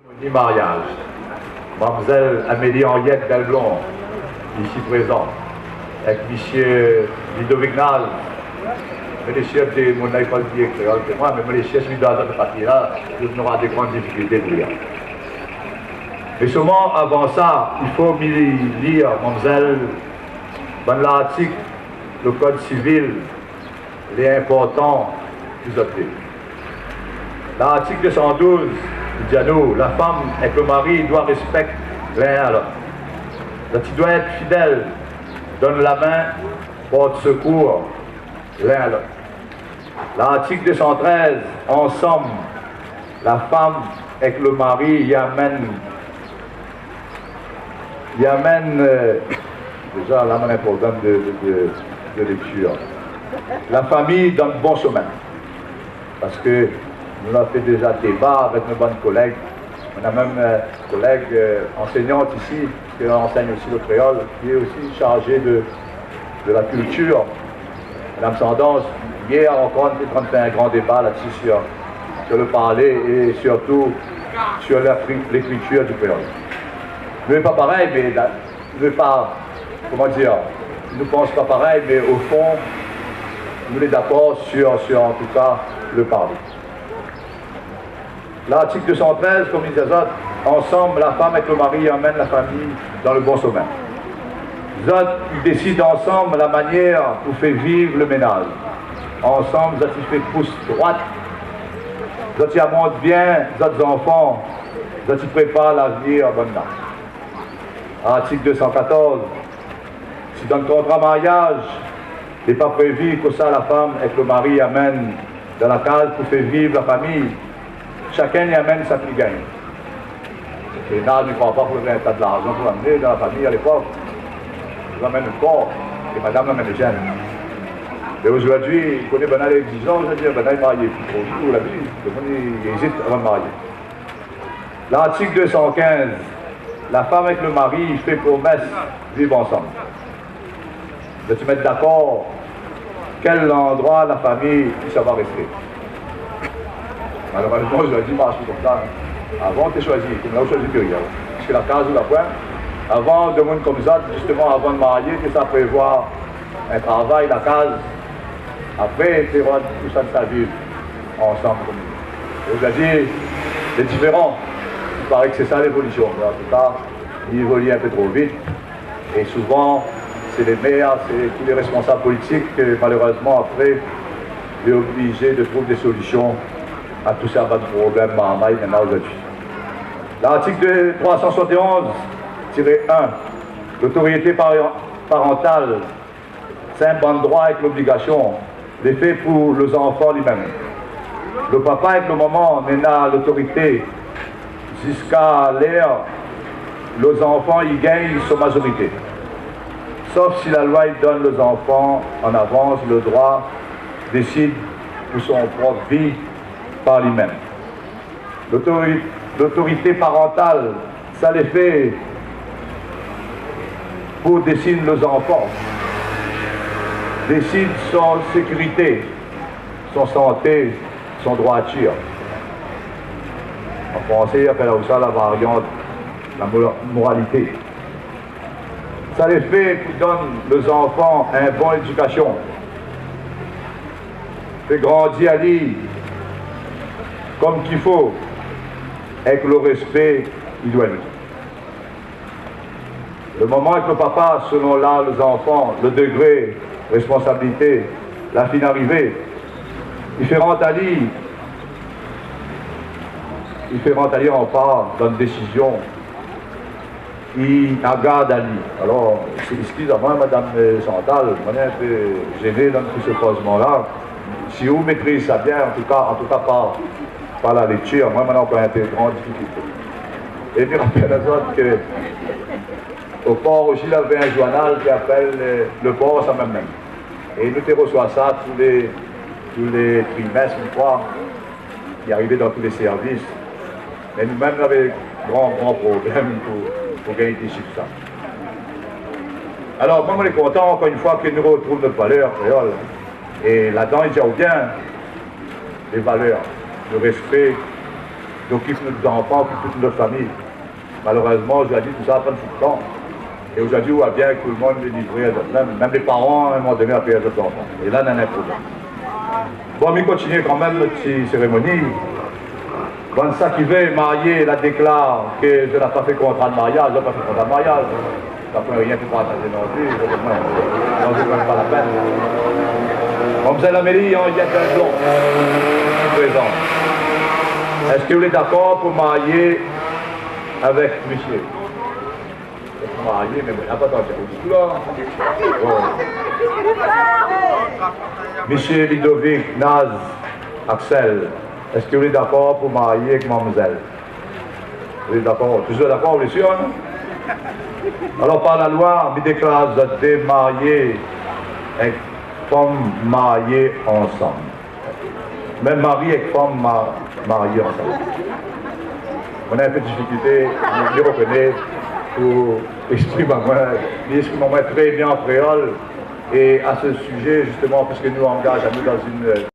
Cérémonie mariage. Mademoiselle Amélie Henriette Delblon, ici présente, avec monsieur Ludovic Nal, mais les chefs de mon école qui est créole que moi, mais les chefs de la partie là, nous aurons des grandes difficultés pour lire. Mais seulement avant ça, il faut lire, mademoiselle, dans l'article, le code civil, les importants des autres. L'article 212 dit à nous, la femme avec le mari doit respecter l'un à l'autre. Il doit être fidèle, donne la main, porte secours l'un à l'autre. L'article 213, ensemble, la femme avec le mari y amène déjà là, on a un problème de lecture. La famille dans le bon chemin. Parce que nous avons fait déjà débat avec nos bonnes collègues. On a même une collègue enseignante ici, qui enseigne aussi le créole, qui est aussi chargée de la culture. Madame Sandance, hier encore, on était en train de faire un grand débat là-dessus sur le parler et surtout sur l'écriture du créole. Nous n'est pas pareil, mais nous n'est pas, comment dire, nous ne pensons pas pareil, mais au fond, nous sommes d'accord sur en tout cas le parler. L'article 213, comme il dit Zot, ensemble, la femme avec le mari emmène la famille dans le bon chemin. Zot, ils décident ensemble la manière pour faire vivre le ménage. Ensemble, Zot, ils fait pouce droite. Zot, ils montent bien, Zot, enfants. Zot, ils préparent l'avenir à bonne date. Article 214, si dans le contrat mariage, il n'est pas prévu que ça, la femme avec le mari amène dans la case pour faire vivre la famille, chacun y amène sa petite gagne. Et là, je ne crois pas qu'on ait un tas de l'argent pour l'amener dans la famille à l'époque. Je l'amène le corps et madame l'amène les jeunes. Et aujourd'hui, il connaît Bernard exigeant, je veux dire, Bernard est marié. Pour la vie, il hésite avant de marier. L'article 215, la femme avec le mari, il fait promesse de vivre ensemble. De se mettre d'accord quel endroit la famille ça va rester. Malheureusement, je dis marche comme ça. Avant, tu choisi, tu n'as choisi que rien. Parce que la case ou la pointe, avant de monde comme ça, justement avant de marier, tu sais prévoir un travail, la case. Après, tu auras tout ça de sa vie ensemble. Aujourd'hui, c'est différent. Il paraît que c'est ça l'évolution. En tout cas, il évolue un peu trop vite. Et souvent, c'est les maires, c'est tous les responsables politiques que malheureusement, après, il est obligé de trouver des solutions à tous ces problèmes maintenant aujourd'hui. L'article 371-1, l'autorité parentale, c'est un bon droit avec l'obligation, les faits pour les enfants lui-même. Le papa avec le moment n'a l'autorité jusqu'à l'ère, les enfants ils gagnent sa majorité. Sauf si la loi il donne aux enfants en avance le droit décide pour son propre vie par lui-même. L'autorité parentale, ça les fait pour décider les enfants, décide son sécurité, son santé, son droiture. En français, on appelle ça la variante, la moralité. Ça les fait pour donner aux enfants une bonne éducation, fait grandir à l'île comme qu'il faut, avec le respect, il doit être. Le moment que le papa, selon là, les enfants, le degré, responsabilité, la fin arrivée, il fait rentrer à l'île. Il fait rentrer à l'île en part dans une décision. Il regarde à lui. Alors, excusez-moi, Madame Chantal, je suis un peu gêné dans tout ce posement-là. Si vous maîtrisez ça bien, en tout cas par la lecture, moi maintenant on a une grande difficulté. Et puis rappelle à autres qu'au port aussi, il y avait un journal qui appelle le port, ça même. Et nous te reçoit ça tous les trimestres, une fois, qui arrivait dans tous les services. Mais nous-mêmes, on avait grand problème pour gagner des chiffres. Ça. Alors, moi, on est content, encore une fois, que nous retrouvons notre valeur créole. Et là-dedans, il y a bien les valeurs de respect, qui occupent nos enfants, qui occupent notre famille. Malheureusement, aujourd'hui, tout ça prend tout le temps. Et aujourd'hui, on voit bien que tout le monde est livré à eux-mêmes, même les parents, à un moment donné, à payer leurs enfants. Et là, on a un problème. Bon, mais continuer quand même notre cérémonie. Quand ça qui veut marier, la déclare que je n'ai pas fait contrat de mariage, je n'ai pas fait contrat de mariage. Ça ne peut rien faire partager non plus, non, c'est même pas la peine. Comme ça, la mairie, il y a un blond présent. Est-ce que vous êtes d'accord pour marier avec monsieur? Marié, mais il n'y a pas de temps. Monsieur Ludovic Naz Axel, est-ce que vous êtes d'accord pour marier avec mademoiselle? Vous êtes d'accord? Toujours d'accord, bien sûr? Alors, par la loi, on déclare que vous êtes mariés avec femmes mariées ensemble. Même mari et femme mariées ensemble. On a un peu de difficulté, je le reconnais, pour exprimer moi très bien en créole. Et à ce sujet, justement, puisque nous engage à nous dans une